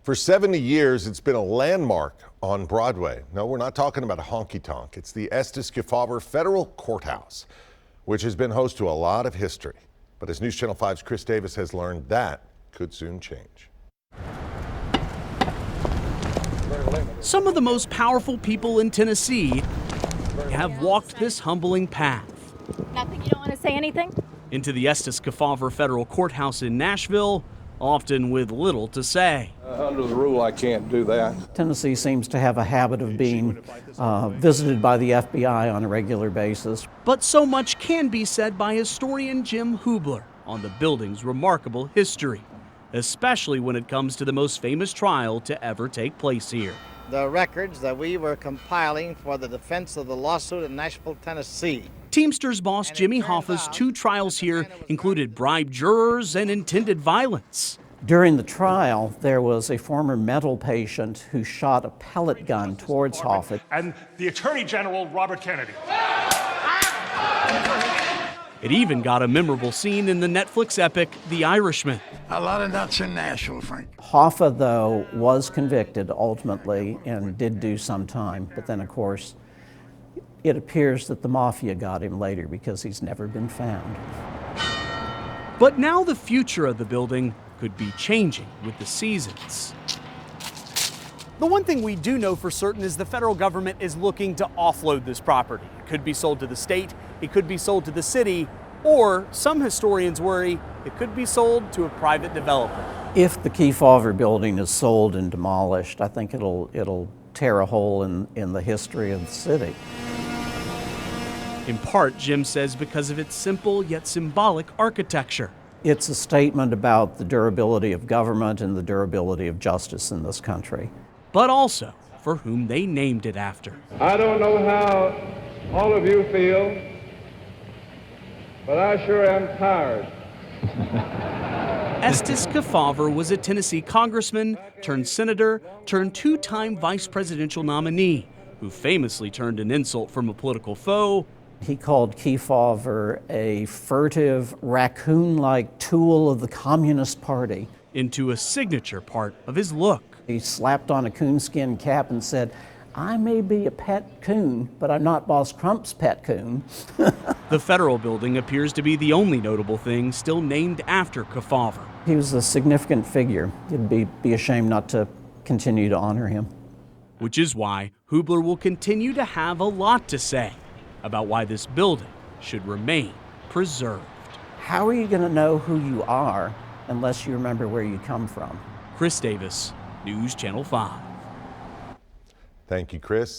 For 70 years, it's been a landmark on Broadway. No, we're not talking about a honky-tonk. It's the Estes Kefauver Federal Courthouse, which has been host to a lot of history. But as News Channel 5's Chris Davis has learned, that could soon change. Some of the most powerful people in Tennessee have walked this humbling path. Nothing? You don't want to say anything? Into the Estes Kefauver Federal Courthouse in Nashville, often with little to say. Under the rule, I can't do that. Tennessee seems to have a habit of being visited by the FBI on a regular basis. But so much can be said by historian Jim Hubler on the building's remarkable history, especially when it comes to the most famous trial to ever take place here. The records that we were compiling for the defense of the lawsuit in Nashville, Tennessee. Teamsters boss Jimmy Hoffa's two trials here included bribed jurors and intended violence. During the trial, there was a former mental patient who shot a pellet gun towards Hoffa. And the Attorney General, Robert Kennedy. It even got a memorable scene in the Netflix epic, The Irishman. A lot of nuts in Nashville, Frank. Hoffa, though, was convicted ultimately and did do some time. But then, of course, it appears that the mafia got him later because he's never been found. But now the future of the building could be changing with the seasons. The one thing we do know for certain is the federal government is looking to offload this property. It could be sold to the state, it could be sold to the city, or some historians worry it could be sold to a private developer. If the Kefauver building is sold and demolished, I think it'll tear a hole in the history of the city. In part, Jim says, because of its simple yet symbolic architecture. It's a statement about the durability of government and the durability of justice in this country. But also for whom they named it after. I don't know how all of you feel, but I sure am tired. Estes Kefauver was a Tennessee congressman turned senator turned two-time vice presidential nominee who famously turned an insult from a political foe. He called Kefauver a furtive, raccoon-like tool of the Communist Party. Into a signature part of his look. He slapped on a coonskin cap and said, "I may be a pet coon, but I'm not Boss Crump's pet coon." The federal building appears to be the only notable thing still named after Kefauver. He was a significant figure. It'd be a shame not to continue to honor him. Which is why Hubler will continue to have a lot to say about why this building should remain preserved. How are you going to know who you are unless you remember where you come from? Chris Davis, News Channel 5. Thank you, Chris.